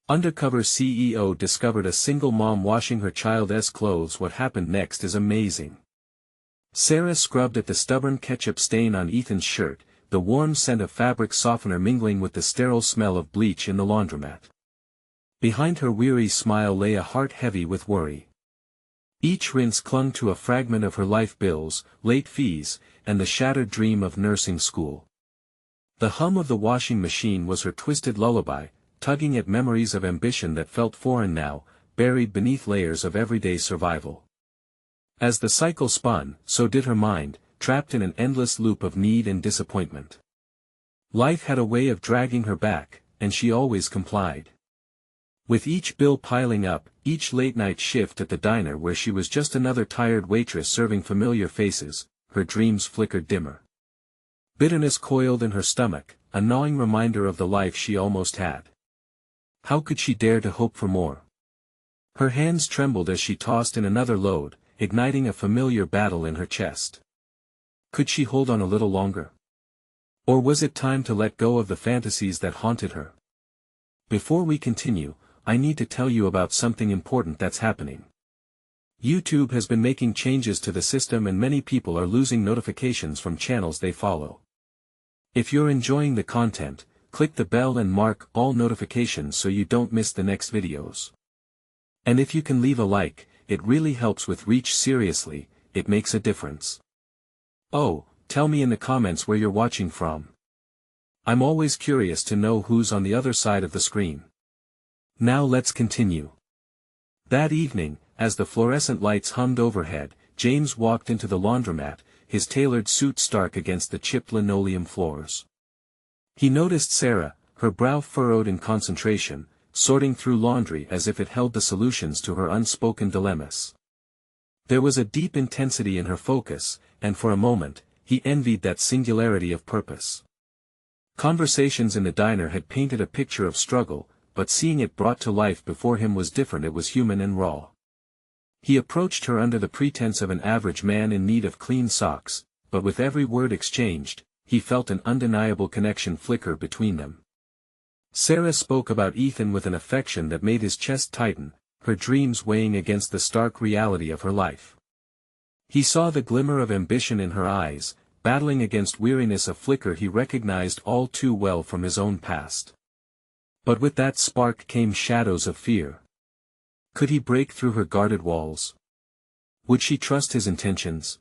Undercover CEO discovered a single mom washing her child's clothes. What happened next is amazing. Sarah scrubbed at the stubborn ketchup stain on Ethan's shirt, the warm scent of fabric softener mingling with the sterile smell of bleach in the laundromat. Behind her weary smile lay a heart heavy with worry. Each rinse clung to a fragment of her life bills, late fees, and the shattered dream of nursing school. The hum of the washing machine was her twisted lullaby, tugging at memories of ambition that felt foreign now, buried beneath layers of everyday survival. As the cycle spun, so did her mind, trapped in an endless loop of need and disappointment. Life had a way of dragging her back, and she always complied. With each bill piling up, each late-night shift at the diner where she was just another tired waitress serving familiar faces, her dreams flickered dimmer. Bitterness coiled in her stomach, a gnawing reminder of the life she almost had. How could she dare to hope for more? Her hands trembled as she tossed in another load, igniting a familiar battle in her chest. Could she hold on a little longer? Or was it time to let go of the fantasies that haunted her? Before we continue, I need to tell you about something important that's happening. YouTube has been making changes to the system and many people are losing notifications from channels they follow. If you're enjoying the content, click the bell and mark all notifications so you don't miss the next videos. And if you can leave a like, it really helps with reach. Seriously, it makes a difference. Oh, tell me in the comments where you're watching from. I'm always curious to know who's on the other side of the screen. Now let's continue. That evening, as the fluorescent lights hummed overhead, James walked into the laundromat, his tailored suit stark against the chipped linoleum floors. He noticed Sarah, her brow furrowed in concentration, sorting through laundry as if it held the solutions to her unspoken dilemmas. There was a deep intensity in her focus, and for a moment, he envied that singularity of purpose. Conversations in the diner had painted a picture of struggle, but seeing it brought to life before him was different. It was human and raw. He approached her under the pretense of an average man in need of clean socks, but with every word exchanged, he felt an undeniable connection flicker between them. Sarah spoke about Ethan with an affection that made his chest tighten, her dreams weighing against the stark reality of her life. He saw the glimmer of ambition in her eyes, battling against weariness, a flicker he recognized all too well from his own past. But with that spark came shadows of fear. Could he break through her guarded walls? Would she trust his intentions?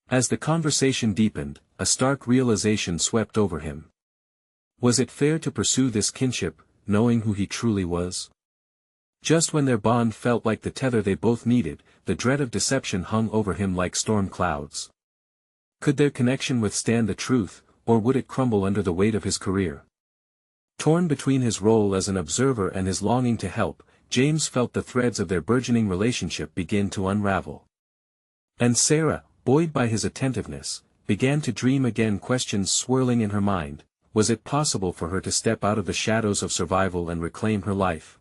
As the conversation deepened, a stark realization swept over him. Was it fair to pursue this kinship, knowing who he truly was? Just when their bond felt like the tether they both needed, the dread of deception hung over him like storm clouds. Could their connection withstand the truth, or would it crumble under the weight of his career? Torn between his role as an observer and his longing to help, James felt the threads of their burgeoning relationship begin to unravel. And Sarah, buoyed by his attentiveness, began to dream again, questions swirling in her mind. Was it possible for her to step out of the shadows of survival and reclaim her life?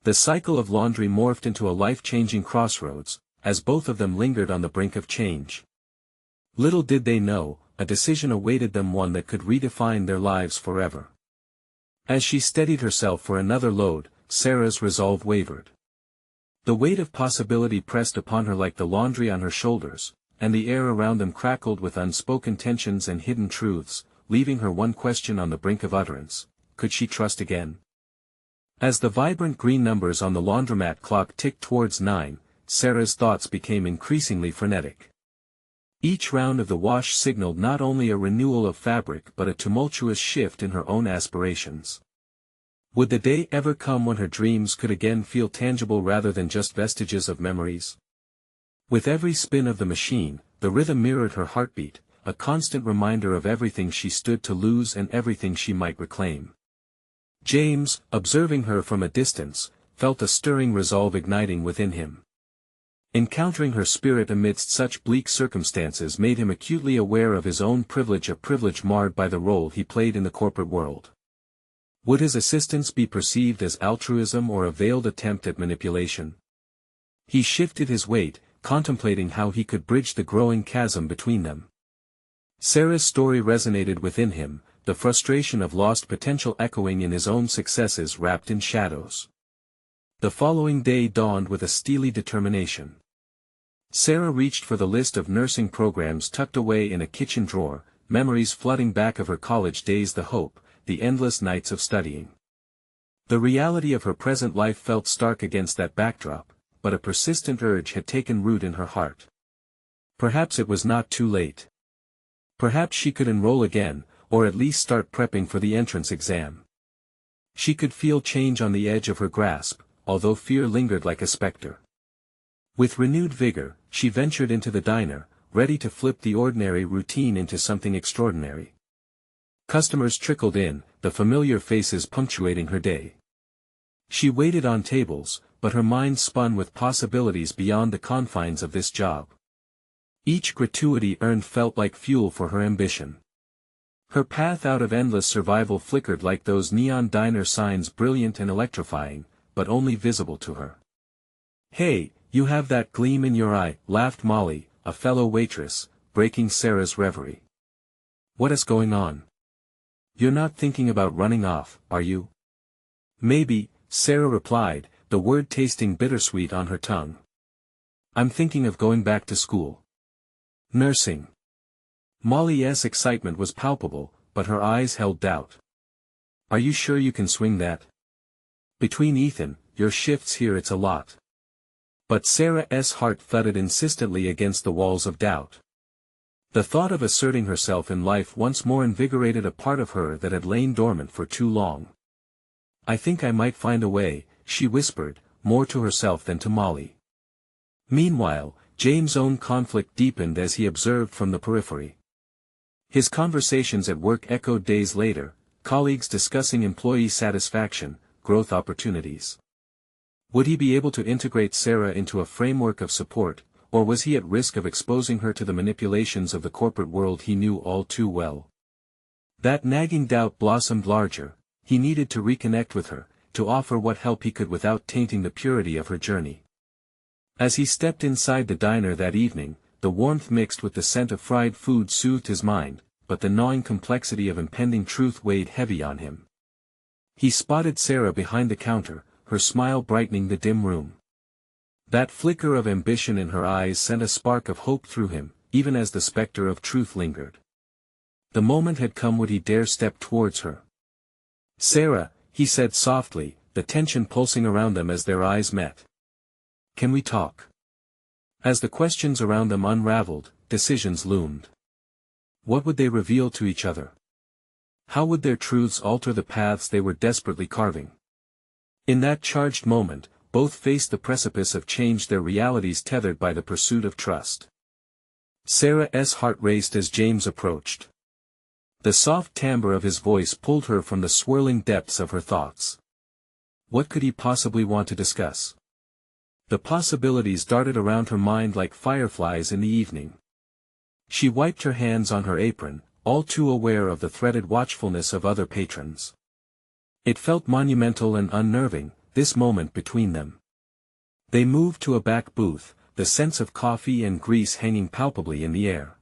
The cycle of laundry morphed into a life-changing crossroads, as both of them lingered on the brink of change. Little did they know, a decision awaited them, one that could redefine their lives forever. As she steadied herself for another load, Sarah's resolve wavered. The weight of possibility pressed upon her like the laundry on her shoulders, and the air around them crackled with unspoken tensions and hidden truths, leaving her one question on the brink of utterance: could she trust again? As the vibrant green numbers on the laundromat clock ticked towards 9, Sarah's thoughts became increasingly frenetic. Each round of the wash signaled not only a renewal of fabric but a tumultuous shift in her own aspirations. Would the day ever come when her dreams could again feel tangible rather than just vestiges of memories? With every spin of the machine, the rhythm mirrored her heartbeat, a constant reminder of everything she stood to lose and everything she might reclaim. James, observing her from a distance, felt a stirring resolve igniting within him. Encountering her spirit amidst such bleak circumstances made him acutely aware of his own privilege, a privilege marred by the role he played in the corporate world. Would his assistance be perceived as altruism or a veiled attempt at manipulation? He shifted his weight, contemplating how he could bridge the growing chasm between them. Sarah's story resonated within him, the frustration of lost potential echoing in his own successes wrapped in shadows. The following day dawned with a steely determination. Sarah reached for the list of nursing programs tucked away in a kitchen drawer, memories flooding back of her college days, the hope, the endless nights of studying. The reality of her present life felt stark against that backdrop, but a persistent urge had taken root in her heart. Perhaps it was not too late. Perhaps she could enroll again, or at least start prepping for the entrance exam. She could feel change on the edge of her grasp, although fear lingered like a specter. With renewed vigor, she ventured into the diner, ready to flip the ordinary routine into something extraordinary. Customers trickled in, the familiar faces punctuating her day. She waited on tables, but her mind spun with possibilities beyond the confines of this job. Each gratuity earned felt like fuel for her ambition. Her path out of endless survival flickered like those neon diner signs, brilliant and electrifying, but only visible to her. "Hey, you have that gleam in your eye," laughed Molly, a fellow waitress, breaking Sarah's reverie. "What is going on? You're not thinking about running off, are you?" "Maybe," Sarah replied, the word tasting bittersweet on her tongue. "I'm thinking of going back to school. Nursing." Molly's excitement was palpable, but her eyes held doubt. "Are you sure you can swing that? Between Ethan, your shifts here, it's a lot." But Sarah's heart thudded insistently against the walls of doubt. The thought of asserting herself in life once more invigorated a part of her that had lain dormant for too long. "I think I might find a way," she whispered, more to herself than to Molly. Meanwhile, James' own conflict deepened as he observed from the periphery. His conversations at work echoed days later, colleagues discussing employee satisfaction, growth opportunities. Would he be able to integrate Sarah into a framework of support, or was he at risk of exposing her to the manipulations of the corporate world he knew all too well? That nagging doubt blossomed larger. He needed to reconnect with her, to offer what help he could without tainting the purity of her journey. As he stepped inside the diner that evening, the warmth mixed with the scent of fried food soothed his mind, but the gnawing complexity of impending truth weighed heavy on him. He spotted Sarah behind the counter, her smile brightening the dim room. That flicker of ambition in her eyes sent a spark of hope through him, even as the specter of truth lingered. The moment had come. Would he dare step towards her? "Sarah," he said softly, the tension pulsing around them as their eyes met. "Can we talk?" As the questions around them unraveled, decisions loomed. What would they reveal to each other? How would their truths alter the paths they were desperately carving? In that charged moment, both faced the precipice of change, their realities tethered by the pursuit of trust. Sarah's heart raced as James approached. The soft timbre of his voice pulled her from the swirling depths of her thoughts. What could he possibly want to discuss? The possibilities darted around her mind like fireflies in the evening. She wiped her hands on her apron, all too aware of the threatened watchfulness of other patrons. It felt monumental and unnerving, this moment between them. They moved to a back booth, the scents of coffee and grease hanging palpably in the air.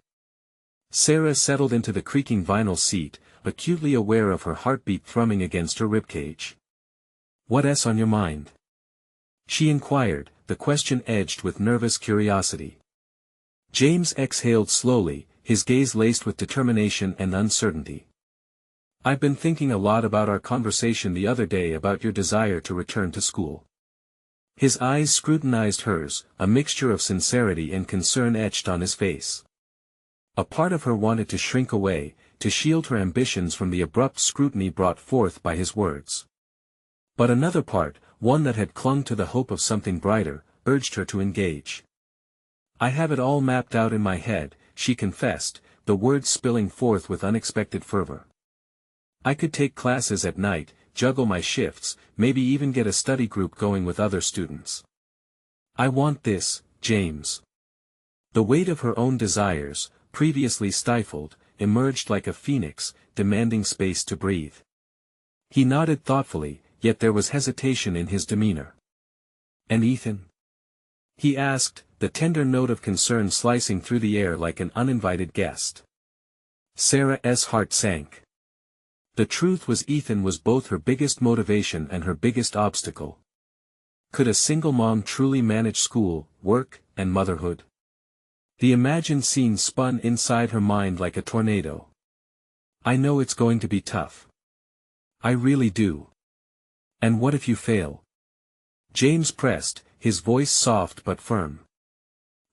Sarah settled into the creaking vinyl seat, acutely aware of her heartbeat thrumming against her ribcage. "What's on your mind?" she inquired, the question edged with nervous curiosity. James exhaled slowly, his gaze laced with determination and uncertainty. "I've been thinking a lot about our conversation the other day about your desire to return to school." His eyes scrutinized hers, a mixture of sincerity and concern etched on his face. A part of her wanted to shrink away, to shield her ambitions from the abrupt scrutiny brought forth by his words. But another part, one that had clung to the hope of something brighter, urged her to engage. "I have it all mapped out in my head," she confessed, the words spilling forth with unexpected fervor. "I could take classes at night, juggle my shifts, maybe even get a study group going with other students. I want this, James." The weight of her own desires, previously stifled, emerged like a phoenix, demanding space to breathe. He nodded thoughtfully, yet there was hesitation in his demeanor. "And Ethan?" he asked, the tender note of concern slicing through the air like an uninvited guest. Sarah's heart sank. The truth was Ethan was both her biggest motivation and her biggest obstacle. Could a single mom truly manage school, work, and motherhood? The imagined scene spun inside her mind like a tornado. I know it's going to be tough. I really do. And what if you fail? James pressed, his voice soft but firm.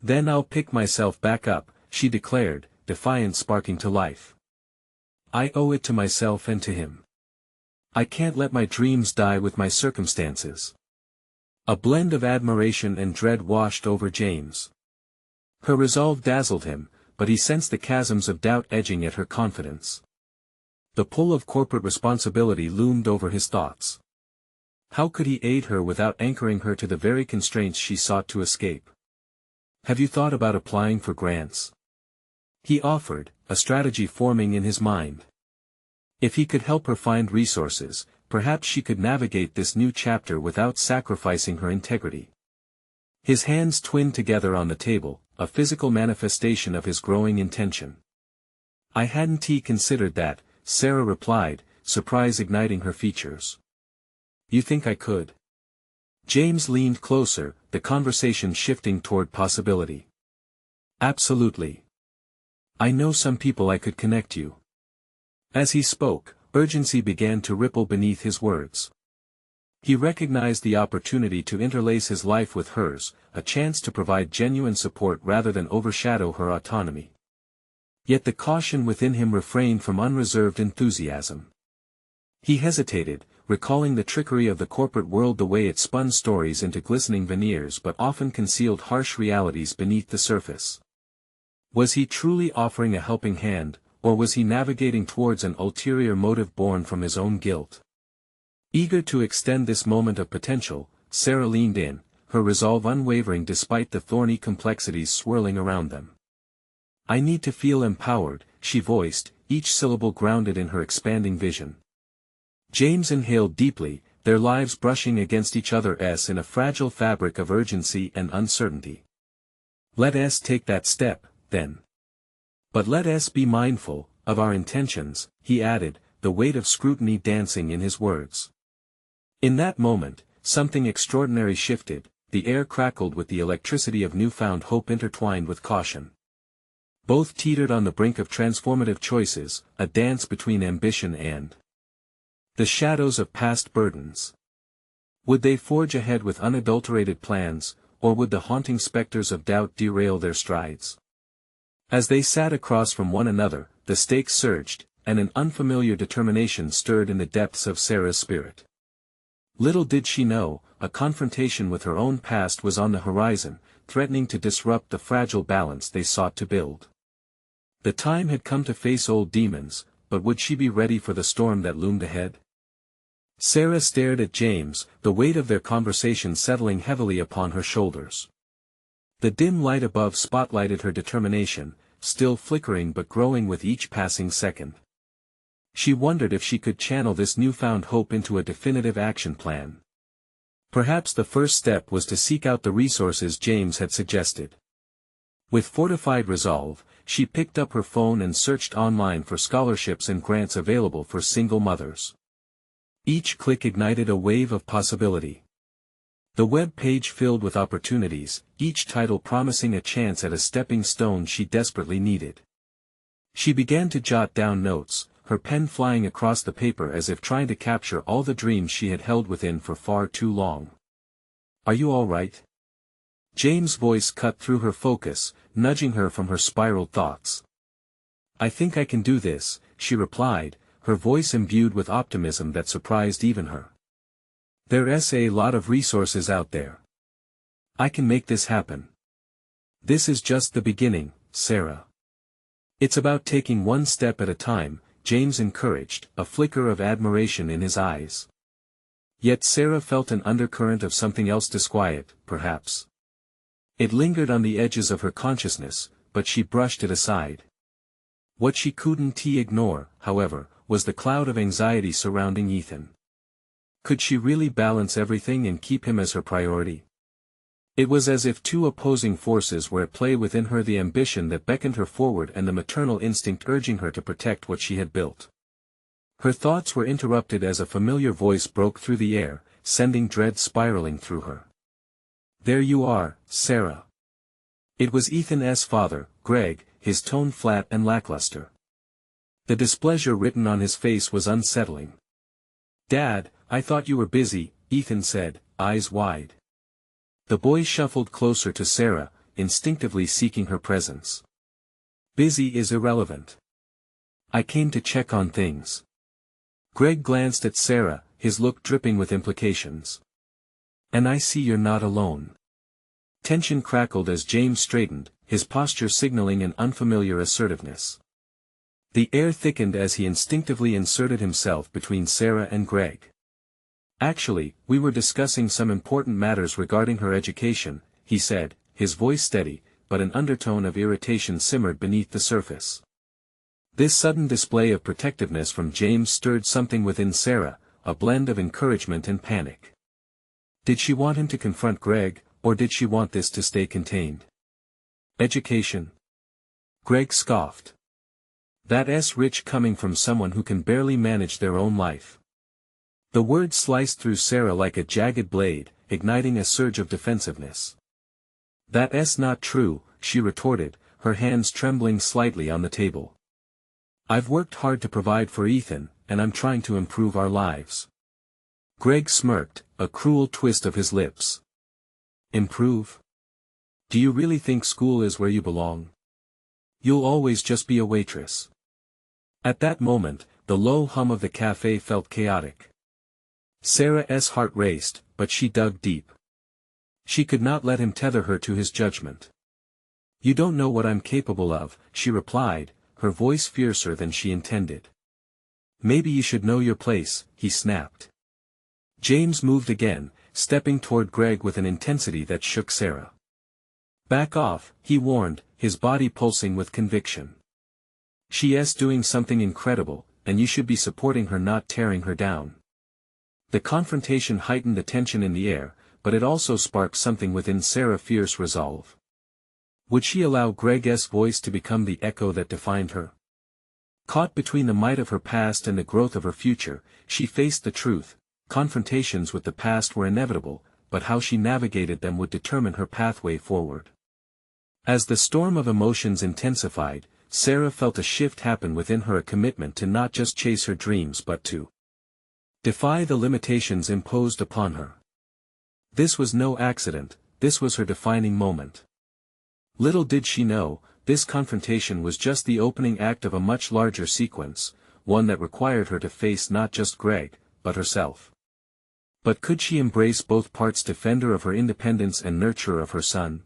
Then I'll pick myself back up, she declared, defiance sparking to life. I owe it to myself and to him. I can't let my dreams die with my circumstances. A blend of admiration and dread washed over James. Her resolve dazzled him, but he sensed the chasms of doubt edging at her confidence. The pull of corporate responsibility loomed over his thoughts. How could he aid her without anchoring her to the very constraints she sought to escape? Have you thought about applying for grants? He offered, a strategy forming in his mind. If he could help her find resources, perhaps she could navigate this new chapter without sacrificing her integrity. His hands twinned together on the table, a physical manifestation of his growing intention. I hadn't considered that, Sarah replied, surprise igniting her features. You think I could? James leaned closer, the conversation shifting toward possibility. Absolutely. I know some people I could connect you. As he spoke, urgency began to ripple beneath his words. He recognized the opportunity to interlace his life with hers, a chance to provide genuine support rather than overshadow her autonomy. Yet the caution within him refrained from unreserved enthusiasm. He hesitated, recalling the trickery of the corporate world, the way it spun stories into glistening veneers but often concealed harsh realities beneath the surface. Was he truly offering a helping hand, or was he navigating towards an ulterior motive born from his own guilt? Eager to extend this moment of potential, Sarah leaned in, her resolve unwavering despite the thorny complexities swirling around them. I need to feel empowered, she voiced, each syllable grounded in her expanding vision. James inhaled deeply, their lives brushing against each other in a fragile fabric of urgency and uncertainty. Let us take that step, then. But let us be mindful of our intentions, he added, the weight of scrutiny dancing in his words. In that moment, something extraordinary shifted, the air crackled with the electricity of newfound hope intertwined with caution. Both teetered on the brink of transformative choices, a dance between ambition and the shadows of past burdens. Would they forge ahead with unadulterated plans, or would the haunting specters of doubt derail their strides? As they sat across from one another, the stakes surged, and an unfamiliar determination stirred in the depths of Sarah's spirit. Little did she know, a confrontation with her own past was on the horizon, threatening to disrupt the fragile balance they sought to build. The time had come to face old demons, but would she be ready for the storm that loomed ahead? Sarah stared at James, the weight of their conversation settling heavily upon her shoulders. The dim light above spotlighted her determination, still flickering but growing with each passing second. She wondered if she could channel this newfound hope into a definitive action plan. Perhaps the first step was to seek out the resources James had suggested. With fortified resolve, she picked up her phone and searched online for scholarships and grants available for single mothers. Each click ignited a wave of possibility. The web page filled with opportunities, each title promising a chance at a stepping stone she desperately needed. She began to jot down notes, her pen flying across the paper as if trying to capture all the dreams she had held within for far too long. Are you all right? James' voice cut through her focus, nudging her from her spiraled thoughts. I think I can do this, she replied, her voice imbued with optimism that surprised even her. There's a lot of resources out there. I can make this happen. This is just the beginning, Sarah. It's about taking one step at a time, James encouraged, a flicker of admiration in his eyes. Yet Sarah felt an undercurrent of something else disquiet, perhaps. It lingered on the edges of her consciousness, but she brushed it aside. What she couldn't ignore, however, was the cloud of anxiety surrounding Ethan. Could she really balance everything and keep him as her priority? It was as if two opposing forces were at play within her, the ambition that beckoned her forward and the maternal instinct urging her to protect what she had built. Her thoughts were interrupted as a familiar voice broke through the air, sending dread spiraling through her. "There you are, Sarah." It was Ethan's father, Greg, his tone flat and lackluster. The displeasure written on his face was unsettling. "Dad, I thought you were busy," Ethan said, eyes wide. The boy shuffled closer to Sarah, instinctively seeking her presence. "Busy is irrelevant. I came to check on things." Greg glanced at Sarah, his look dripping with implications. "And I see you're not alone." Tension crackled as James straightened, his posture signaling an unfamiliar assertiveness. The air thickened as he instinctively inserted himself between Sarah and Greg. "Actually, we were discussing some important matters regarding her education," he said, his voice steady, but an undertone of irritation simmered beneath the surface. This sudden display of protectiveness from James stirred something within Sarah, a blend of encouragement and panic. Did she want him to confront Greg, or did she want this to stay contained? "Education?" Greg scoffed. "That's rich coming from someone who can barely manage their own life." The word sliced through Sarah like a jagged blade, igniting a surge of defensiveness. "That's not true," she retorted, her hands trembling slightly on the table. "I've worked hard to provide for Ethan, and I'm trying to improve our lives." Greg smirked, a cruel twist of his lips. "Improve? Do you really think school is where you belong? You'll always just be a waitress." At that moment, the low hum of the cafe felt chaotic. Sarah's heart raced, but she dug deep. She could not let him tether her to his judgment. "You don't know what I'm capable of," she replied, her voice fiercer than she intended. "Maybe you should know your place," he snapped. James moved again, stepping toward Greg with an intensity that shook Sarah. "Back off," he warned, his body pulsing with conviction. "She's doing something incredible, and you should be supporting her, not tearing her down." The confrontation heightened the tension in the air, but it also sparked something within Sarah, fierce resolve. Would she allow Greg's voice to become the echo that defined her? Caught between the might of her past and the growth of her future, she faced the truth. Confrontations with the past were inevitable, but how she navigated them would determine her pathway forward. As the storm of emotions intensified, Sarah felt a shift happen within her, a commitment to not just chase her dreams but to defy the limitations imposed upon her. This was no accident, this was her defining moment. Little did she know, this confrontation was just the opening act of a much larger sequence, one that required her to face not just Greg, but herself. But could she embrace both parts, defender of her independence and nurturer of her son?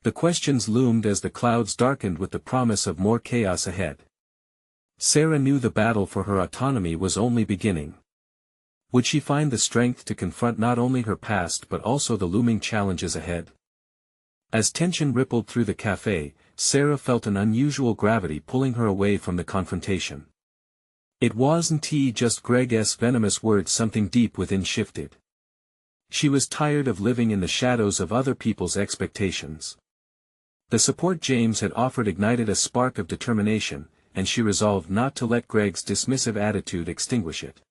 The questions loomed as the clouds darkened with the promise of more chaos ahead. Sarah knew the battle for her autonomy was only beginning. Would she find the strength to confront not only her past but also the looming challenges ahead? As tension rippled through the cafe, Sarah felt an unusual gravity pulling her away from the confrontation. It wasn't just Greg's venomous words, something deep within shifted. She was tired of living in the shadows of other people's expectations. The support James had offered ignited a spark of determination, and she resolved not to let Greg's dismissive attitude extinguish it.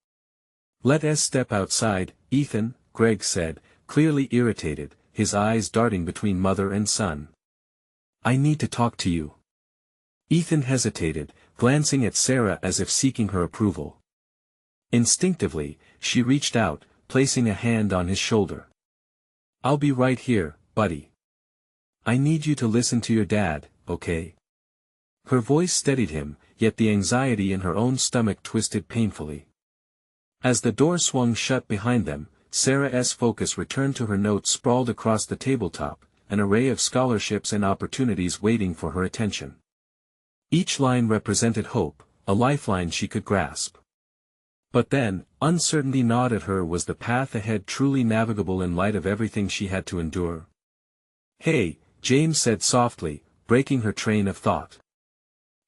"Let's step outside, Ethan," Greg said, clearly irritated, his eyes darting between mother and son. "I need to talk to you." Ethan hesitated, glancing at Sarah as if seeking her approval. Instinctively, she reached out, placing a hand on his shoulder. "I'll be right here, buddy. I need you to listen to your dad, okay?" Her voice steadied him, yet the anxiety in her own stomach twisted painfully. As the door swung shut behind them, Sarah's focus returned to her notes sprawled across the tabletop, an array of scholarships and opportunities waiting for her attention. Each line represented hope, a lifeline she could grasp. But then, uncertainty gnawed at her. Was the path ahead truly navigable in light of everything she had to endure? "Hey," James said softly, breaking her train of thought.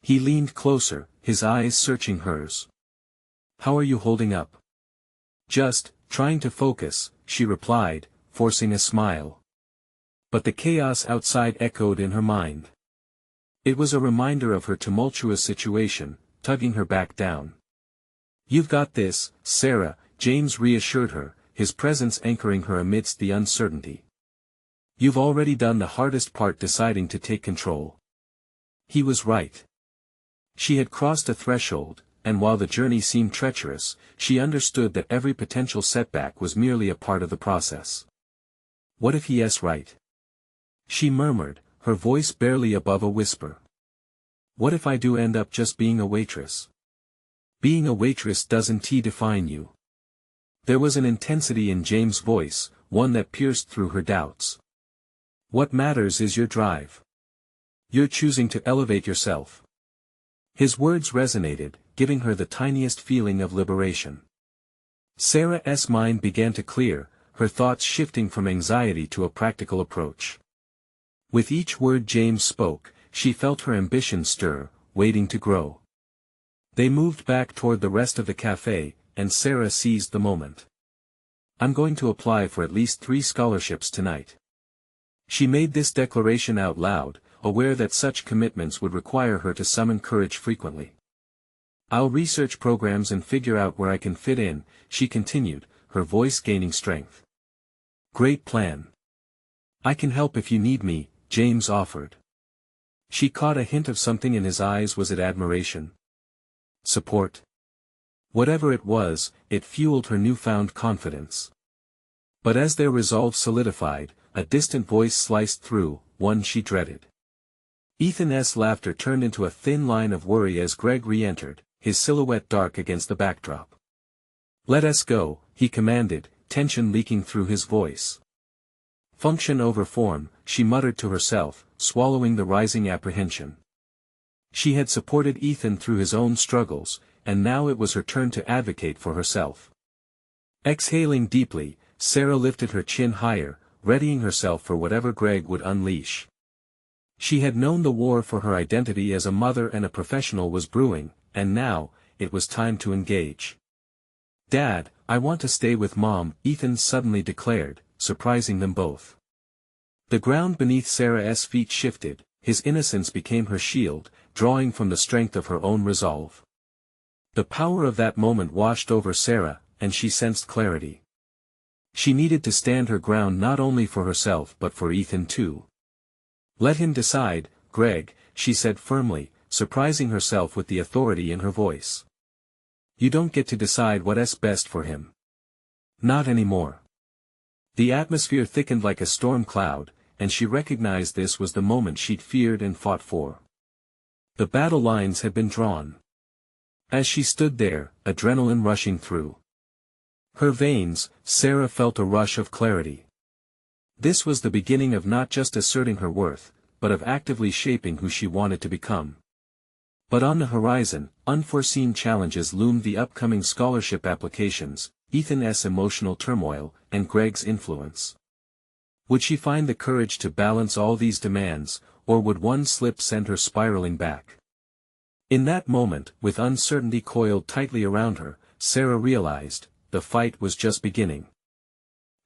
He leaned closer, his eyes searching hers. "How are you holding up?" "Just, trying to focus," she replied, forcing a smile. But the chaos outside echoed in her mind. It was a reminder of her tumultuous situation, tugging her back down. "You've got this, Sarah," James reassured her, his presence anchoring her amidst the uncertainty. "You've already done the hardest part, deciding to take control." He was right. She had crossed a threshold, and while the journey seemed treacherous, she understood that every potential setback was merely a part of the process. "What if he is right?" she murmured, her voice barely above a whisper. "What if I do end up just being a waitress?" "Being a waitress doesn't define you." There was an intensity in James' voice, one that pierced through her doubts. "What matters is your drive. You're choosing to elevate yourself." His words resonated, giving her the tiniest feeling of liberation. Sarah's mind began to clear, her thoughts shifting from anxiety to a practical approach. With each word James spoke, she felt her ambition stir, waiting to grow. They moved back toward the rest of the cafe, and Sarah seized the moment. "I'm going to apply for at least 3 scholarships tonight." She made this declaration out loud, aware that such commitments would require her to summon courage frequently. "I'll research programs and figure out where I can fit in," she continued, her voice gaining strength. "Great plan. I can help if you need me," James offered. She caught a hint of something in his eyes. Was it admiration? Support? Whatever it was, it fueled her newfound confidence. But as their resolve solidified, a distant voice sliced through, one she dreaded. Ethan's laughter turned into a thin line of worry as Greg re-entered, his silhouette dark against the backdrop. "Let us go," he commanded, tension leaking through his voice. "Function over form," she muttered to herself, swallowing the rising apprehension. She had supported Ethan through his own struggles, and now it was her turn to advocate for herself. Exhaling deeply, Sarah lifted her chin higher, readying herself for whatever Greg would unleash. She had known the war for her identity as a mother and a professional was brewing, and now, it was time to engage. "Dad, I want to stay with Mom," Ethan suddenly declared, surprising them both. The ground beneath Sarah's feet shifted, his innocence became her shield, drawing from the strength of her own resolve. The power of that moment washed over Sarah, and she sensed clarity. She needed to stand her ground not only for herself but for Ethan too. "Let him decide, Greg," she said firmly, surprising herself with the authority in her voice. "You don't get to decide what's best for him. Not anymore." The atmosphere thickened like a storm cloud, and she recognized this was the moment she'd feared and fought for. The battle lines had been drawn. As she stood there, adrenaline rushing through her veins, Sarah felt a rush of clarity. This was the beginning of not just asserting her worth, but of actively shaping who she wanted to become. But on the horizon, unforeseen challenges loomed: the upcoming scholarship applications, Ethan's emotional turmoil, and Greg's influence. Would she find the courage to balance all these demands, or would one slip send her spiraling back? In that moment, with uncertainty coiled tightly around her, Sarah realized, the fight was just beginning.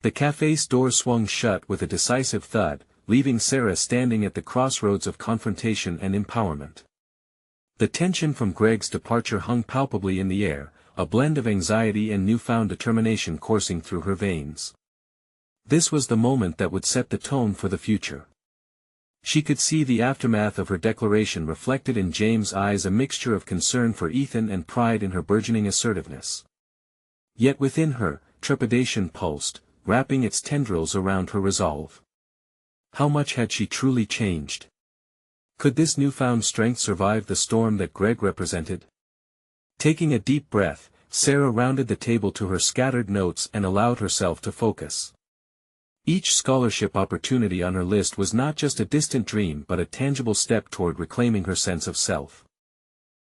The cafe's door swung shut with a decisive thud, leaving Sarah standing at the crossroads of confrontation and empowerment. The tension from Greg's departure hung palpably in the air, a blend of anxiety and newfound determination coursing through her veins. This was the moment that would set the tone for the future. She could see the aftermath of her declaration reflected in James' eyes, a mixture of concern for Ethan and pride in her burgeoning assertiveness. Yet within her, trepidation pulsed, wrapping its tendrils around her resolve. How much had she truly changed? Could this newfound strength survive the storm that Greg represented? Taking a deep breath, Sarah rounded the table to her scattered notes and allowed herself to focus. Each scholarship opportunity on her list was not just a distant dream but a tangible step toward reclaiming her sense of self.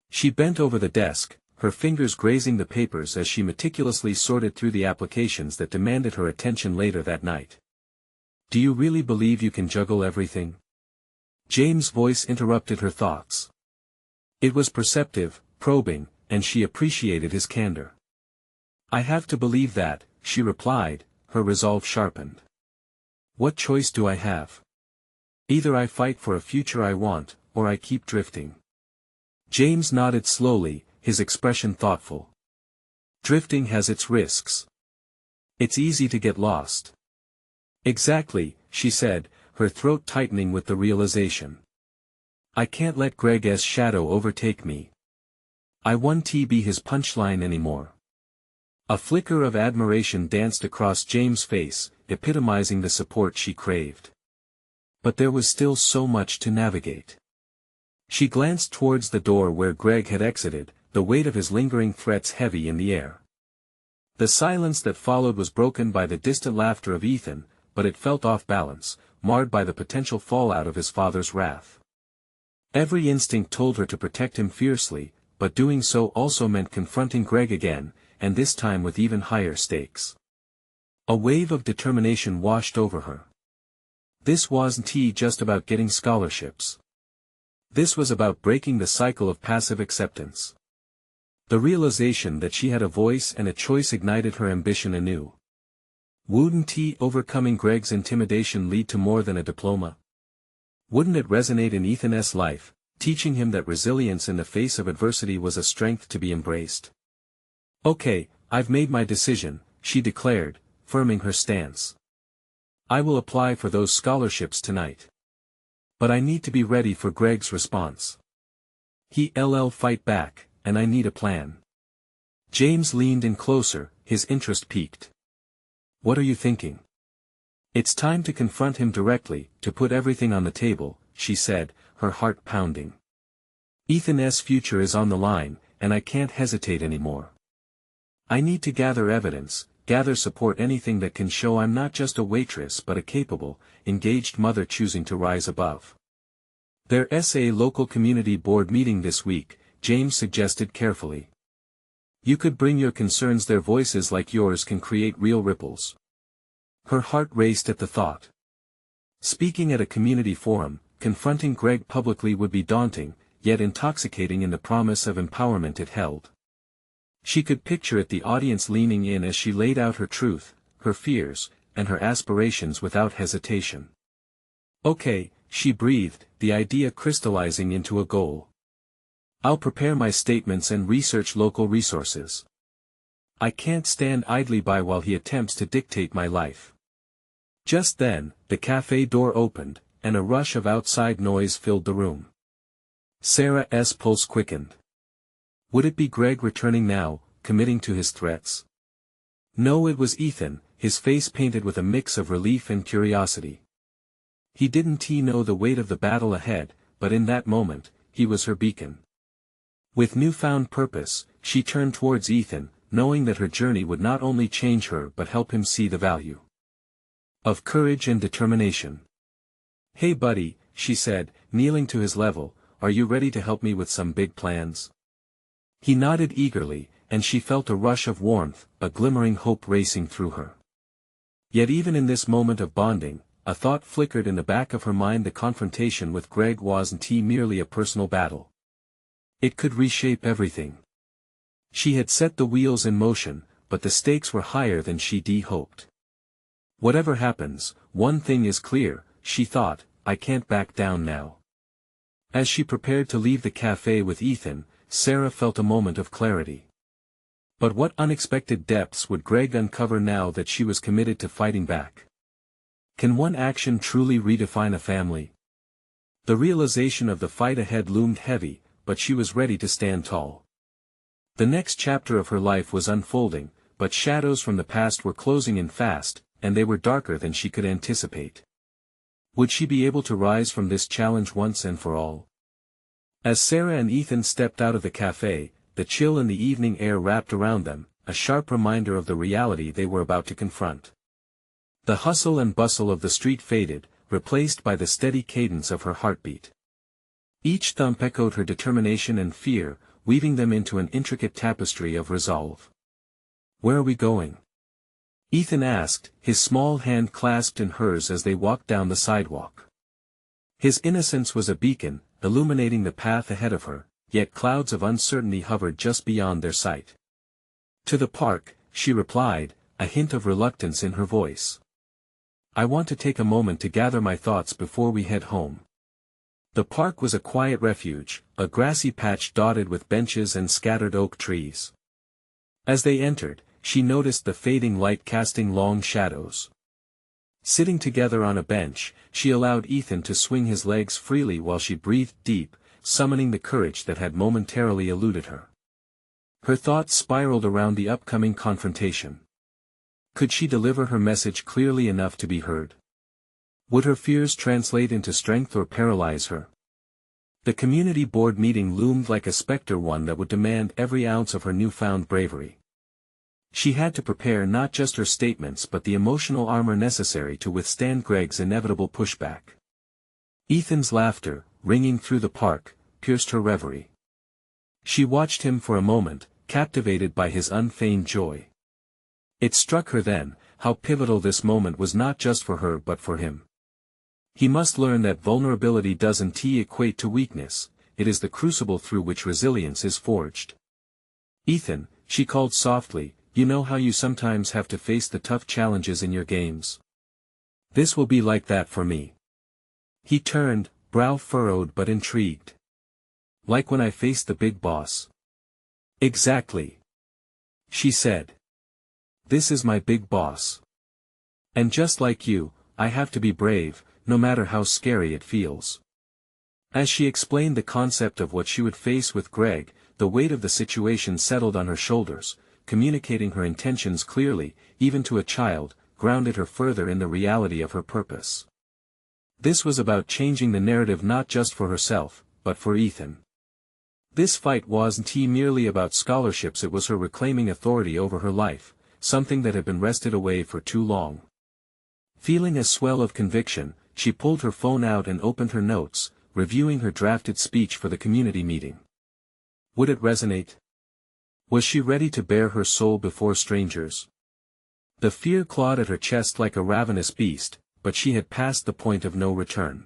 She bent over the desk, her fingers grazing the papers as she meticulously sorted through the applications that demanded her attention later that night. "Do you really believe you can juggle everything?" James' voice interrupted her thoughts. It was perceptive, probing, and she appreciated his candor. "I have to believe that," she replied, her resolve sharpened. "What choice do I have? Either I fight for a future I want, or I keep drifting." James nodded slowly, his expression thoughtful. Drifting has its risks. It's easy to get lost. Exactly, she said, her throat tightening with the realization. I can't let Greg's shadow overtake me. I won't be his punchline anymore. A flicker of admiration danced across James' face, epitomizing the support she craved. But there was still so much to navigate. She glanced towards the door where Greg had exited, the weight of his lingering threats heavy in the air. The silence that followed was broken by the distant laughter of Ethan, but it felt off balance, marred by the potential fallout of his father's wrath. Every instinct told her to protect him fiercely, but doing so also meant confronting Greg again, and this time with even higher stakes. A wave of determination washed over her. This wasn't just about getting scholarships. This was about breaking the cycle of passive acceptance. The realization that she had a voice and a choice ignited her ambition anew. Wouldn't overcoming Greg's intimidation lead to more than a diploma? Wouldn't it resonate in Ethan's life, teaching him that resilience in the face of adversity was a strength to be embraced? Okay, I've made my decision, she declared, firming her stance. I will apply for those scholarships tonight. But I need to be ready for Greg's response. He'll fight back, and I need a plan. James leaned in closer, his interest piqued. What are you thinking? It's time to confront him directly, to put everything on the table, she said, her heart pounding. Ethan's future is on the line, and I can't hesitate anymore. I need to gather evidence, gather support, anything that can show I'm not just a waitress but a capable, engaged mother choosing to rise above. There's a local community board meeting this week, James suggested carefully. You could bring your concerns, their voices like yours can create real ripples. Her heart raced at the thought. Speaking at a community forum, confronting Greg publicly would be daunting, yet intoxicating in the promise of empowerment it held. She could picture it, the audience leaning in as she laid out her truth, her fears, and her aspirations without hesitation. Okay, she breathed, the idea crystallizing into a goal. I'll prepare my statements and research local resources. I can't stand idly by while he attempts to dictate my life. Just then, the cafe door opened, and a rush of outside noise filled the room. Sarah's pulse quickened. Would it be Greg returning now, committing to his threats? No, it was Ethan, his face painted with a mix of relief and curiosity. He didn't know the weight of the battle ahead, but in that moment, he was her beacon. With newfound purpose, she turned towards Ethan, knowing that her journey would not only change her but help him see the value of courage and determination. Hey buddy, she said, kneeling to his level, are you ready to help me with some big plans? He nodded eagerly, and she felt a rush of warmth, a glimmering hope racing through her. Yet even in this moment of bonding, a thought flickered in the back of her mind: the confrontation with Greg wasn't merely a personal battle. It could reshape everything. She had set the wheels in motion, but the stakes were higher than she'd hoped. Whatever happens, one thing is clear, she thought, I can't back down now. As she prepared to leave the cafe with Ethan, Sarah felt a moment of clarity. But what unexpected depths would Greg uncover now that she was committed to fighting back? Can one action truly redefine a family? The realization of the fight ahead loomed heavy, but she was ready to stand tall. The next chapter of her life was unfolding, but shadows from the past were closing in fast, and they were darker than she could anticipate. Would she be able to rise from this challenge once and for all? As Sarah and Ethan stepped out of the cafe, the chill in the evening air wrapped around them, a sharp reminder of the reality they were about to confront. The hustle and bustle of the street faded, replaced by the steady cadence of her heartbeat. Each thump echoed her determination and fear, weaving them into an intricate tapestry of resolve. Where are we going? Ethan asked, his small hand clasped in hers as they walked down the sidewalk. His innocence was a beacon, illuminating the path ahead of her, yet clouds of uncertainty hovered just beyond their sight. To the park, she replied, a hint of reluctance in her voice. I want to take a moment to gather my thoughts before we head home. The park was a quiet refuge, a grassy patch dotted with benches and scattered oak trees. As they entered, she noticed the fading light casting long shadows. Sitting together on a bench, she allowed Ethan to swing his legs freely while she breathed deep, summoning the courage that had momentarily eluded her. Her thoughts spiraled around the upcoming confrontation. Could she deliver her message clearly enough to be heard? Would her fears translate into strength or paralyze her? The community board meeting loomed like a specter, one that would demand every ounce of her newfound bravery. She had to prepare not just her statements but the emotional armor necessary to withstand Greg's inevitable pushback. Ethan's laughter, ringing through the park, pierced her reverie. She watched him for a moment, captivated by his unfeigned joy. It struck her then, how pivotal this moment was, not just for her but for him. He must learn that vulnerability doesn't equate to weakness, it is the crucible through which resilience is forged. "Ethan," she called softly, "you know how you sometimes have to face the tough challenges in your games? This will be like that for me." He turned, brow furrowed but intrigued. "Like when I faced the big boss?" "Exactly," she said. "This is my big boss. And just like you, I have to be brave, no matter how scary it feels." As she explained the concept of what she would face with Greg, the weight of the situation settled on her shoulders. Communicating her intentions clearly, even to a child, grounded her further in the reality of her purpose. This was about changing the narrative not just for herself, but for Ethan. This fight wasn't merely about scholarships, it was her reclaiming authority over her life, something that had been wrested away for too long. Feeling a swell of conviction, she pulled her phone out and opened her notes, reviewing her drafted speech for the community meeting. Would it resonate? Was she ready to bare her soul before strangers? The fear clawed at her chest like a ravenous beast, but she had passed the point of no return.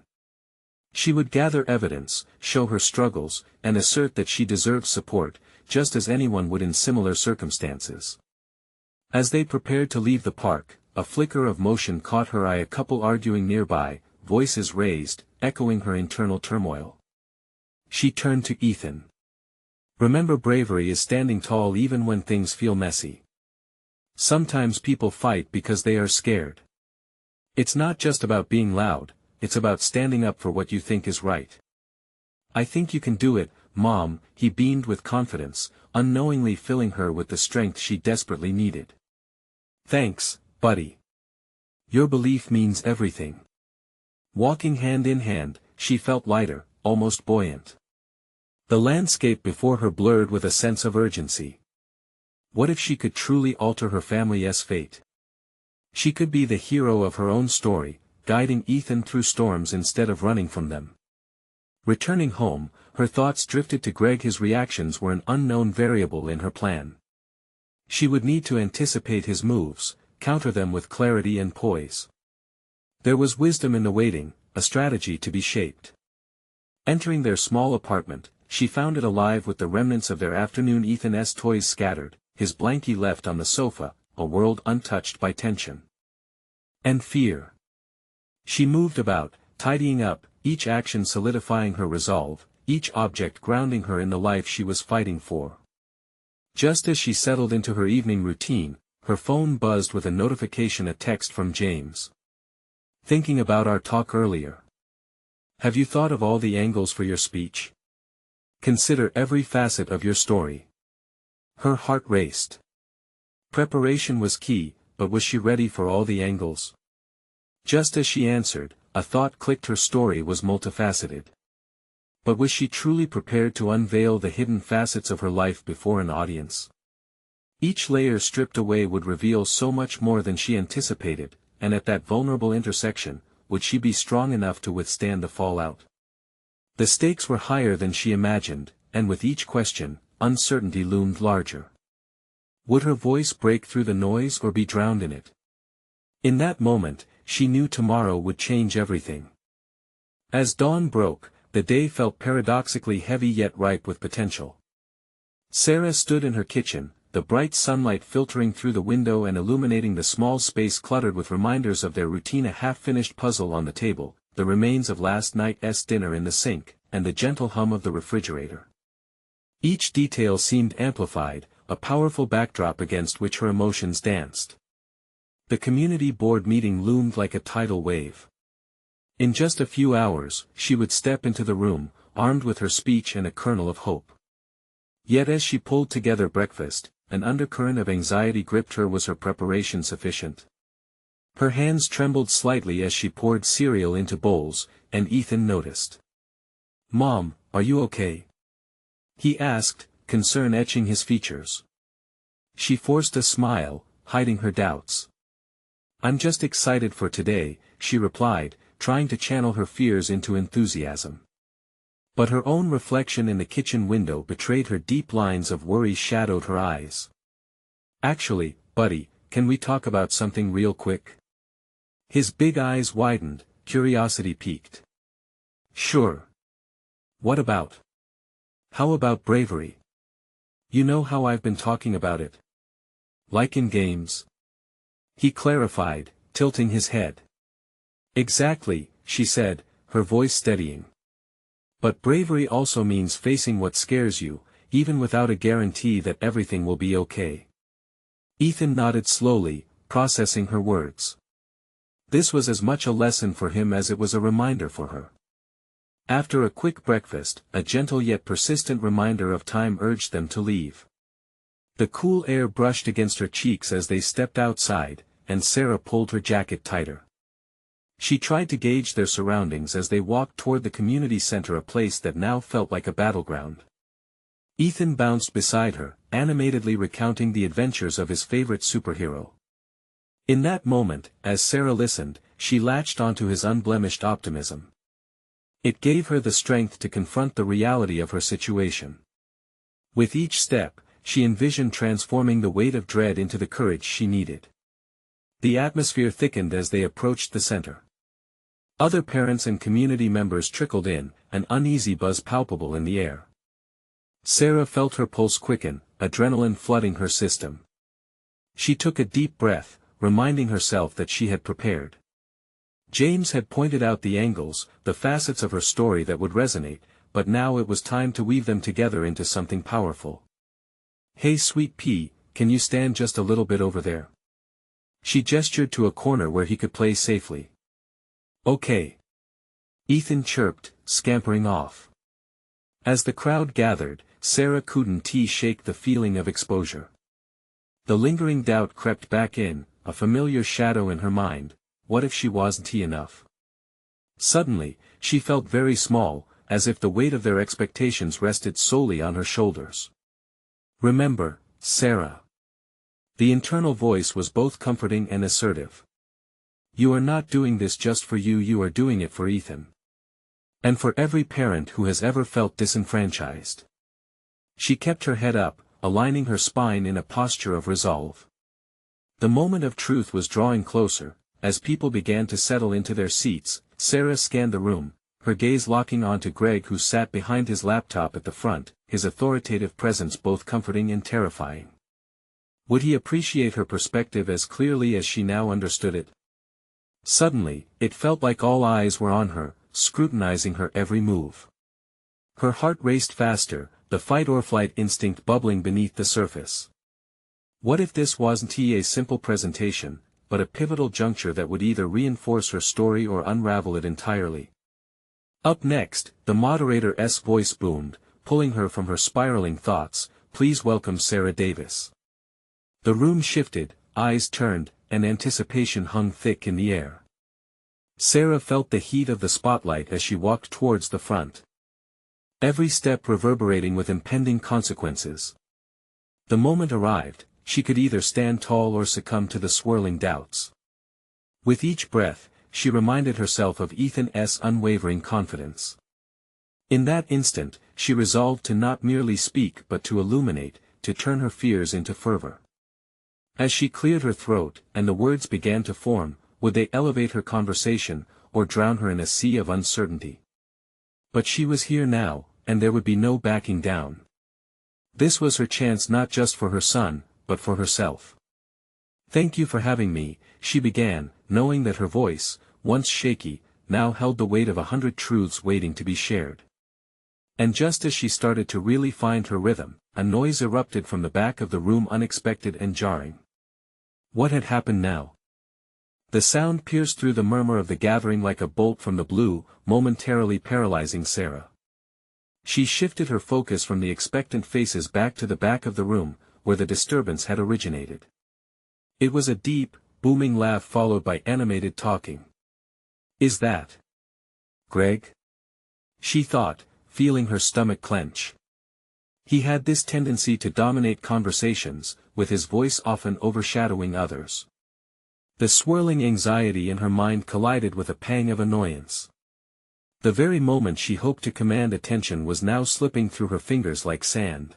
She would gather evidence, show her struggles, and assert that she deserved support, just as anyone would in similar circumstances. As they prepared to leave the park, a flicker of motion caught her eye, a couple arguing nearby, voices raised, echoing her internal turmoil. She turned to Ethan. "Remember, bravery is standing tall even when things feel messy. Sometimes people fight because they are scared. It's not just about being loud, it's about standing up for what you think is right." "I think you can do it, Mom," he beamed with confidence, unknowingly filling her with the strength she desperately needed. "Thanks, buddy. Your belief means everything." Walking hand in hand, she felt lighter, almost buoyant. The landscape before her blurred with a sense of urgency. What if she could truly alter her family's fate? She could be the hero of her own story, guiding Ethan through storms instead of running from them. Returning home, her thoughts drifted to Greg. His reactions were an unknown variable in her plan. She would need to anticipate his moves, counter them with clarity and poise. There was wisdom in the waiting, a strategy to be shaped. Entering their small apartment, she found it alive with the remnants of their afternoon. Ethan's toys scattered, his blankie left on the sofa, a world untouched by tension and fear. She moved about, tidying up, each action solidifying her resolve, each object grounding her in the life she was fighting for. Just as she settled into her evening routine, her phone buzzed with a notification, a text from James. "Thinking about our talk earlier. Have you thought of all the angles for your speech? Consider every facet of your story." Her heart raced. Preparation was key, but was she ready for all the angles? Just as she answered, a thought clicked. Her story was multifaceted. But was she truly prepared to unveil the hidden facets of her life before an audience? Each layer stripped away would reveal so much more than she anticipated, and at that vulnerable intersection, would she be strong enough to withstand the fallout? The stakes were higher than she imagined, and with each question, uncertainty loomed larger. Would her voice break through the noise or be drowned in it? In that moment, she knew tomorrow would change everything. As dawn broke, the day felt paradoxically heavy yet ripe with potential. Sarah stood in her kitchen, the bright sunlight filtering through the window and illuminating the small space cluttered with reminders of their routine, a half-finished puzzle on the table, the remains of last night's dinner in the sink, and the gentle hum of the refrigerator. Each detail seemed amplified, a powerful backdrop against which her emotions danced. The community board meeting loomed like a tidal wave. In just a few hours, she would step into the room, armed with her speech and a kernel of hope. Yet as she pulled together breakfast, an undercurrent of anxiety gripped her. Was her preparation sufficient? Her hands trembled slightly as she poured cereal into bowls, and Ethan noticed. "Mom, are you okay?" he asked, concern etching his features. She forced a smile, hiding her doubts. "I'm just excited for today," she replied, trying to channel her fears into enthusiasm. But her own reflection in the kitchen window betrayed her. Deep lines of worry shadowed her eyes. "Actually, buddy, can we talk about something real quick?" His big eyes widened, curiosity piqued. "Sure. What about? How about bravery? You know how I've been talking about it. Like in games?" he clarified, tilting his head. "Exactly," she said, her voice steadying. "But bravery also means facing what scares you, even without a guarantee that everything will be okay." Ethan nodded slowly, processing her words. This was as much a lesson for him as it was a reminder for her. After a quick breakfast, a gentle yet persistent reminder of time urged them to leave. The cool air brushed against her cheeks as they stepped outside, and Sarah pulled her jacket tighter. She tried to gauge their surroundings as they walked toward the community center, a place that now felt like a battleground. Ethan bounced beside her, animatedly recounting the adventures of his favorite superhero. In that moment, as Sarah listened, she latched onto his unblemished optimism. It gave her the strength to confront the reality of her situation. With each step, she envisioned transforming the weight of dread into the courage she needed. The atmosphere thickened as they approached the center. Other parents and community members trickled in, an uneasy buzz palpable in the air. Sarah felt her pulse quicken, adrenaline flooding her system. She took a deep breath, reminding herself that she had prepared. James had pointed out the angles, the facets of her story that would resonate, but now it was time to weave them together into something powerful. "Hey sweet pea, can you stand just a little bit over there?" She gestured to a corner where he could play safely. "Okay," Ethan chirped, scampering off. As the crowd gathered, Sarah couldn't shake the feeling of exposure. The lingering doubt crept back in, a familiar shadow in her mind. What if she wasn't enough? Suddenly, she felt very small, as if the weight of their expectations rested solely on her shoulders. "Remember, Sarah." The internal voice was both comforting and assertive. "You are not doing this just for you, you are doing it for Ethan. And for every parent who has ever felt disenfranchised." She kept her head up, aligning her spine in a posture of resolve. The moment of truth was drawing closer. As people began to settle into their seats, Sarah scanned the room, her gaze locking onto Greg, who sat behind his laptop at the front, his authoritative presence both comforting and terrifying. Would he appreciate her perspective as clearly as she now understood it? Suddenly, it felt like all eyes were on her, scrutinizing her every move. Her heart raced faster, the fight-or-flight instinct bubbling beneath the surface. What if this wasn't a simple presentation, but a pivotal juncture that would either reinforce her story or unravel it entirely? Up next, the moderator's voice boomed, pulling her from her spiraling thoughts. "Please welcome Sarah Davis." The room shifted, eyes turned, and anticipation hung thick in the air. Sarah felt the heat of the spotlight as she walked towards the front. Every step reverberating with impending consequences. The moment arrived, she could either stand tall or succumb to the swirling doubts. With each breath, she reminded herself of Ethan's unwavering confidence. In that instant, she resolved to not merely speak but to illuminate, to turn her fears into fervor. As she cleared her throat, and the words began to form, would they elevate her conversation, or drown her in a sea of uncertainty? But she was here now, and there would be no backing down. This was her chance, not just for her son, but for herself. "Thank you for having me," she began, knowing that her voice, once shaky, now held the weight of 100 truths waiting to be shared. And just as she started to really find her rhythm, a noise erupted from the back of the room, unexpected and jarring. What had happened now? The sound pierced through the murmur of the gathering like a bolt from the blue, momentarily paralyzing Sarah. She shifted her focus from the expectant faces back to the back of the room, where the disturbance had originated. It was a deep, booming laugh followed by animated talking. "Is that Greg?" she thought, feeling her stomach clench. He had this tendency to dominate conversations, with his voice often overshadowing others. The swirling anxiety in her mind collided with a pang of annoyance. The very moment she hoped to command attention was now slipping through her fingers like sand.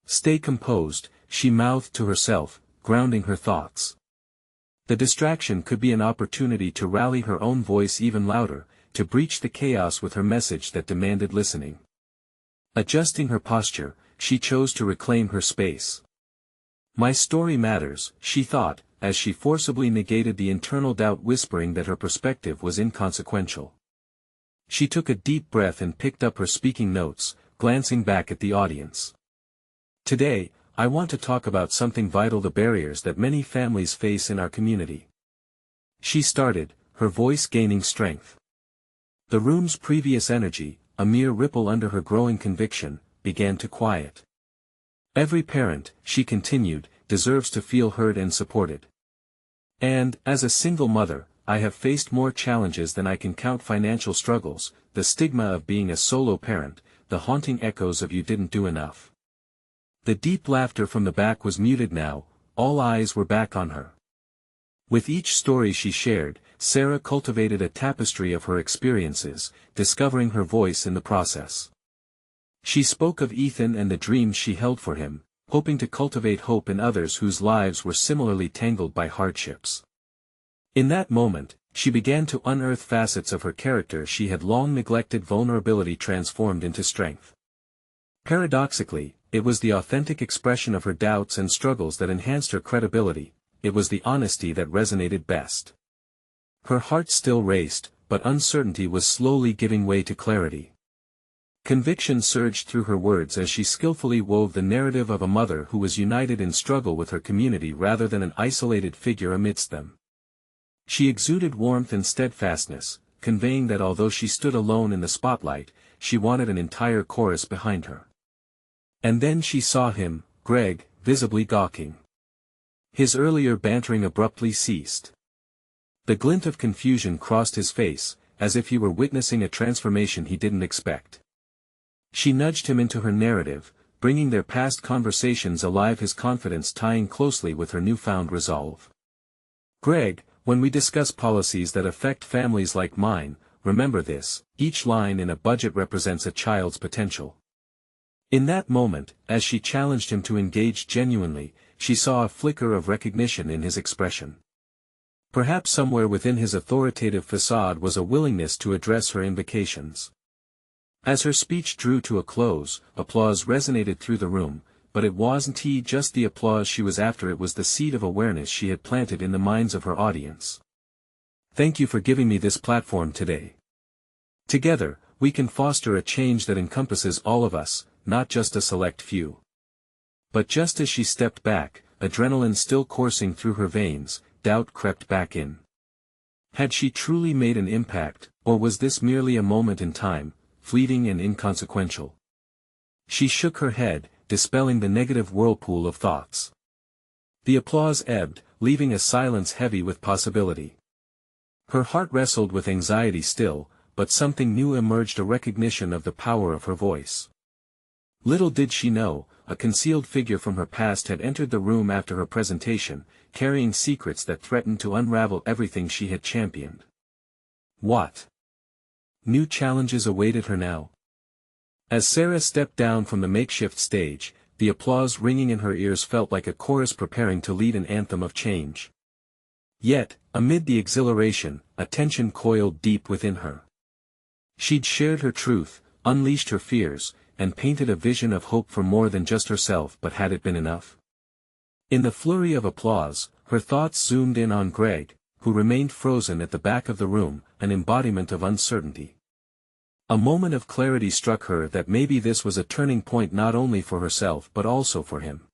"Stay composed," she mouthed to herself, grounding her thoughts. The distraction could be an opportunity to rally her own voice even louder, to breach the chaos with her message that demanded listening. Adjusting her posture, she chose to reclaim her space. "My story matters," she thought, as she forcibly negated the internal doubt whispering that her perspective was inconsequential. She took a deep breath and picked up her speaking notes, glancing back at the audience. "Today, I want to talk about something vital: the barriers that many families face in our community." She started, her voice gaining strength. The room's previous energy, a mere ripple under her growing conviction, began to quiet. "Every parent," she continued, "deserves to feel heard and supported. And, as a single mother, I have faced more challenges than I can count: financial struggles, the stigma of being a solo parent, the haunting echoes of 'you didn't do enough.'" The deep laughter from the back was muted now, all eyes were back on her. With each story she shared, Sarah cultivated a tapestry of her experiences, discovering her voice in the process. She spoke of Ethan and the dreams she held for him, hoping to cultivate hope in others whose lives were similarly tangled by hardships. In that moment, she began to unearth facets of her character she had long neglected: vulnerability transformed into strength. Paradoxically, it was the authentic expression of her doubts and struggles that enhanced her credibility. It was the honesty that resonated best. Her heart still raced, but uncertainty was slowly giving way to clarity. Conviction surged through her words as she skillfully wove the narrative of a mother who was united in struggle with her community rather than an isolated figure amidst them. She exuded warmth and steadfastness, conveying that although she stood alone in the spotlight, she wanted an entire chorus behind her. And then she saw him, Greg, visibly gawking. His earlier bantering abruptly ceased. The glint of confusion crossed his face, as if he were witnessing a transformation he didn't expect. She nudged him into her narrative, bringing their past conversations alive, his confidence tying closely with her newfound resolve. "Greg, when we discuss policies that affect families like mine, remember this: each line in a budget represents a child's potential." In that moment, as she challenged him to engage genuinely, she saw a flicker of recognition in his expression. Perhaps somewhere within his authoritative facade was a willingness to address her invocations. As her speech drew to a close, applause resonated through the room, but it wasn't just the applause she was after. It was the seed of awareness she had planted in the minds of her audience. "Thank you for giving me this platform today. Together, we can foster a change that encompasses all of us, not just a select few." But just as she stepped back, adrenaline still coursing through her veins, doubt crept back in. Had she truly made an impact, or was this merely a moment in time, fleeting and inconsequential? She shook her head, dispelling the negative whirlpool of thoughts. The applause ebbed, leaving a silence heavy with possibility. Her heart wrestled with anxiety still, but something new emerged: a recognition of the power of her voice. Little did she know, a concealed figure from her past had entered the room after her presentation, carrying secrets that threatened to unravel everything she had championed. What new challenges awaited her now? As Sarah stepped down from the makeshift stage, the applause ringing in her ears felt like a chorus preparing to lead an anthem of change. Yet, amid the exhilaration, a tension coiled deep within her. She'd shared her truth, unleashed her fears, and painted a vision of hope for more than just herself, but had it been enough? In the flurry of applause, her thoughts zoomed in on Greg, who remained frozen at the back of the room, an embodiment of uncertainty. A moment of clarity struck her that maybe this was a turning point not only for herself but also for him.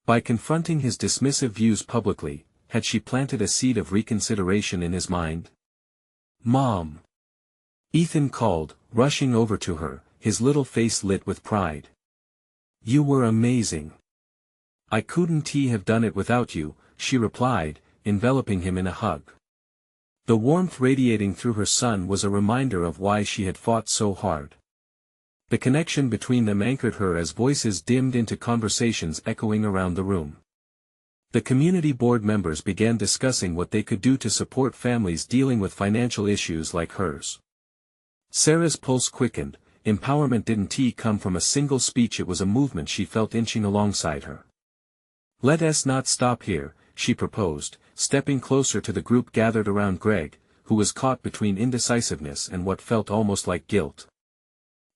By confronting his dismissive views publicly, had she planted a seed of reconsideration in his mind? "Mom!" Ethan called, rushing over to her, his little face lit with pride. "You were amazing." "I couldn't have done it without you," she replied, enveloping him in a hug. The warmth radiating through her son was a reminder of why she had fought so hard. The connection between them anchored her as voices dimmed into conversations echoing around the room. The community board members began discussing what they could do to support families dealing with financial issues like hers. Sarah's pulse quickened. Empowerment didn't come from a single speech, it was a movement she felt inching alongside her. "Let us not stop here," she proposed, stepping closer to the group gathered around Greg, who was caught between indecisiveness and what felt almost like guilt.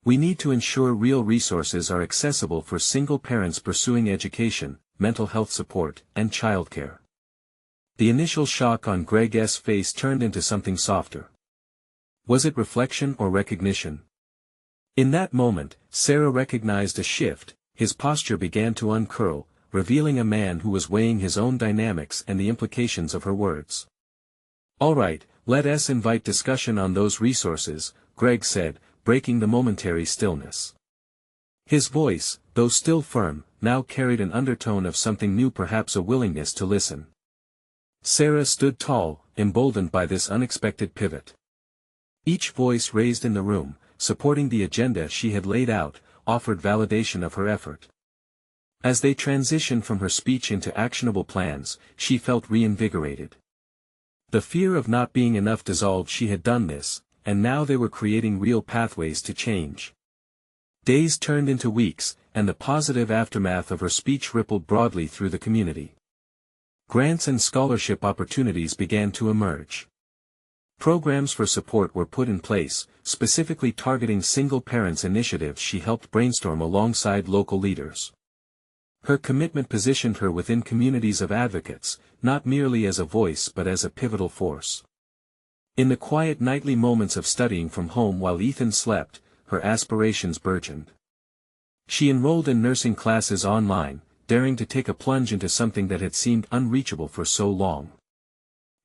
"We need to ensure real resources are accessible for single parents pursuing education, mental health support, and childcare." The initial shock on Greg's face turned into something softer. Was it reflection or recognition? In that moment, Sarah recognized a shift. His posture began to uncurl, revealing a man who was weighing his own dynamics and the implications of her words. "All right, let us invite discussion on those resources," Greg said, breaking the momentary stillness. His voice, though still firm, now carried an undertone of something new, perhaps a willingness to listen. Sarah stood tall, emboldened by this unexpected pivot. Each voice raised in the room, supporting the agenda she had laid out, offered validation of her effort. As they transitioned from her speech into actionable plans, she felt reinvigorated. The fear of not being enough dissolved. She had done this, and now they were creating real pathways to change. Days turned into weeks, and the positive aftermath of her speech rippled broadly through the community. Grants and scholarship opportunities began to emerge. Programs for support were put in place, specifically targeting single parents. Initiatives she helped brainstorm alongside local leaders. Her commitment positioned her within communities of advocates, not merely as a voice but as a pivotal force. In the quiet nightly moments of studying from home while Ethan slept, her aspirations burgeoned. She enrolled in nursing classes online, daring to take a plunge into something that had seemed unreachable for so long.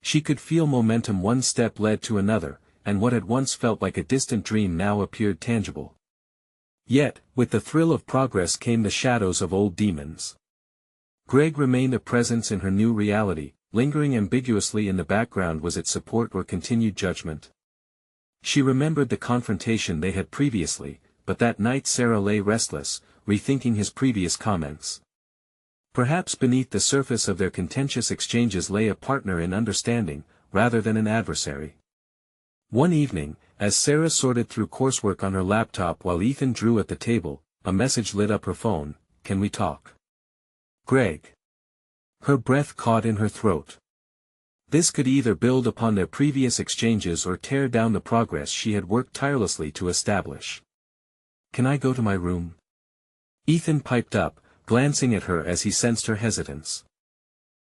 She could feel momentum. One step led to another, and what had once felt like a distant dream now appeared tangible. Yet, with the thrill of progress came the shadows of old demons. Greg remained a presence in her new reality, lingering ambiguously in the background. Was it support or continued judgment? She remembered the confrontation they had previously, but that night Sarah lay restless, rethinking his previous comments. Perhaps beneath the surface of their contentious exchanges lay a partner in understanding, rather than an adversary. One evening, as Sarah sorted through coursework on her laptop while Ethan drew at the table, a message lit up her phone. "Can we talk?" "Greg." Her breath caught in her throat. This could either build upon their previous exchanges or tear down the progress she had worked tirelessly to establish. "Can I go to my room?" Ethan piped up, glancing at her as he sensed her hesitance.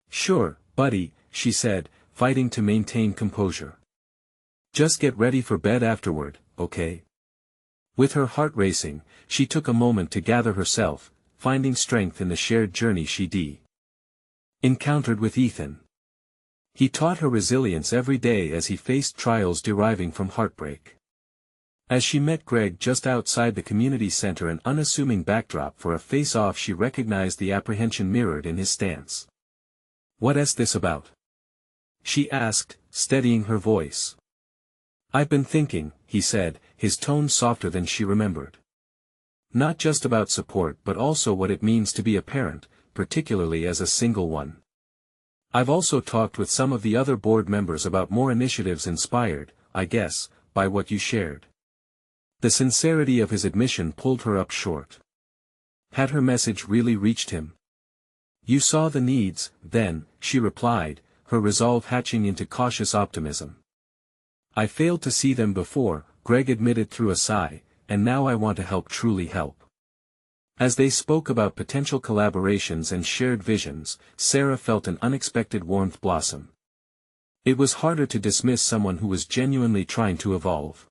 "Sure, buddy," she said, fighting to maintain composure. "Just get ready for bed afterward, okay?" With her heart racing, she took a moment to gather herself, finding strength in the shared journey she encountered with Ethan. He taught her resilience every day as he faced trials deriving from heartbreak. As she met Greg just outside the community center, an unassuming backdrop for a face-off, she recognized the apprehension mirrored in his stance. "What is this about?" she asked, steadying her voice. "I've been thinking," he said, his tone softer than she remembered. "Not just about support but also what it means to be a parent, particularly as a single one. I've also talked with some of the other board members about more initiatives inspired, I guess, by what you shared." The sincerity of his admission pulled her up short. Had her message really reached him? "You saw the needs, then," she replied, her resolve hatching into cautious optimism. "I failed to see them before," Greg admitted through a sigh, "and now I want to help, truly help." As they spoke about potential collaborations and shared visions, Sarah felt an unexpected warmth blossom. It was harder to dismiss someone who was genuinely trying to evolve.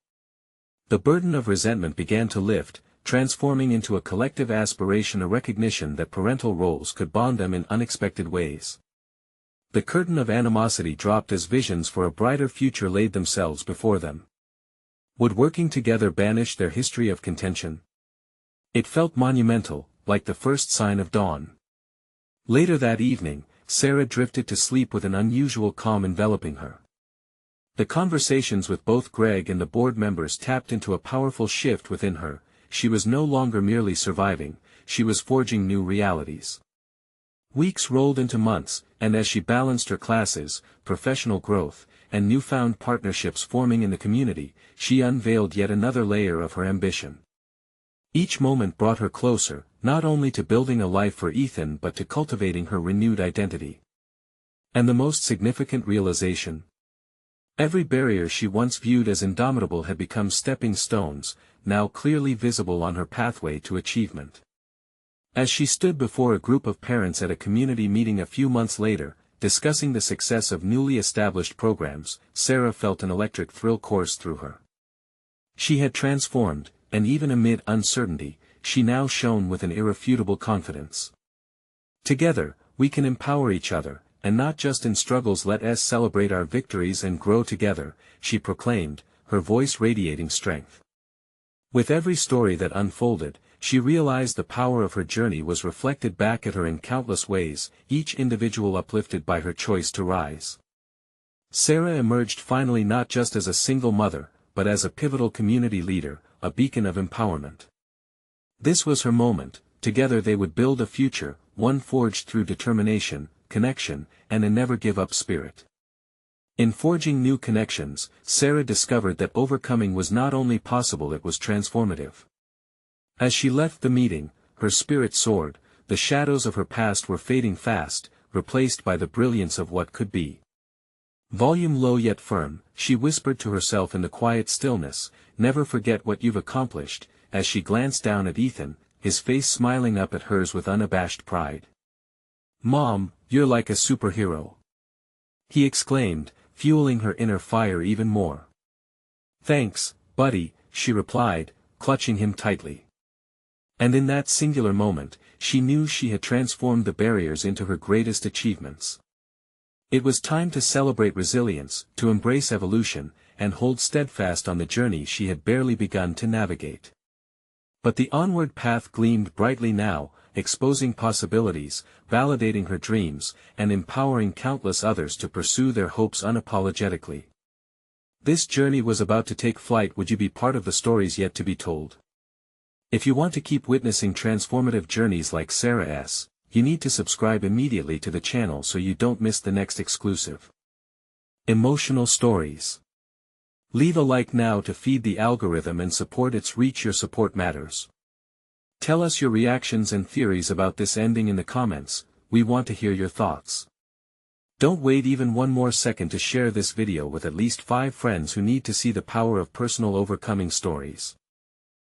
The burden of resentment began to lift, transforming into a collective aspiration, a recognition that parental roles could bond them in unexpected ways. The curtain of animosity dropped as visions for a brighter future laid themselves before them. Would working together banish their history of contention? It felt monumental, like the first sign of dawn. Later that evening, Sarah drifted to sleep with an unusual calm enveloping her. The conversations with both Greg and the board members tapped into a powerful shift within her. She was no longer merely surviving, she was forging new realities. Weeks rolled into months, and as she balanced her classes, professional growth, and newfound partnerships forming in the community, she unveiled yet another layer of her ambition. Each moment brought her closer, not only to building a life for Ethan but to cultivating her renewed identity. And the most significant realization? Every barrier she once viewed as indomitable had become stepping stones, now clearly visible on her pathway to achievement. As she stood before a group of parents at a community meeting a few months later, discussing the success of newly established programs, Sarah felt an electric thrill course through her. She had transformed, and even amid uncertainty, she now shone with an irrefutable confidence. Together, we can empower each other, and not just in struggles. Let us celebrate our victories and grow together, she proclaimed, her voice radiating strength. With every story that unfolded, she realized the power of her journey was reflected back at her in countless ways, each individual uplifted by her choice to rise. Sarah emerged finally not just as a single mother, but as a pivotal community leader, a beacon of empowerment. This was her moment. Together they would build a future, one forged through determination, connection, and a never-give-up spirit. In forging new connections, Sarah discovered that overcoming was not only possible, it was transformative. As she left the meeting, her spirit soared. The shadows of her past were fading fast, replaced by the brilliance of what could be. Volume low yet firm, she whispered to herself in the quiet stillness, "Never forget what you've accomplished," as she glanced down at Ethan, his face smiling up at hers with unabashed pride. "Mom, you're like a superhero," he exclaimed, fueling her inner fire even more. "Thanks, buddy," she replied, clutching him tightly. And in that singular moment, she knew she had transformed the barriers into her greatest achievements. It was time to celebrate resilience, to embrace evolution, and hold steadfast on the journey she had barely begun to navigate. But the onward path gleamed brightly now, exposing possibilities, validating her dreams, and empowering countless others to pursue their hopes unapologetically. This journey was about to take flight. Would you be part of the stories yet to be told? If you want to keep witnessing transformative journeys like Sarah's, you need to subscribe immediately to the channel so you don't miss the next exclusive emotional stories. Leave a like now to feed the algorithm and support its reach. Your support matters. Tell us your reactions and theories about this ending in the comments. We want to hear your thoughts. Don't wait even one more second to share this video with at least 5 friends who need to see the power of personal overcoming stories.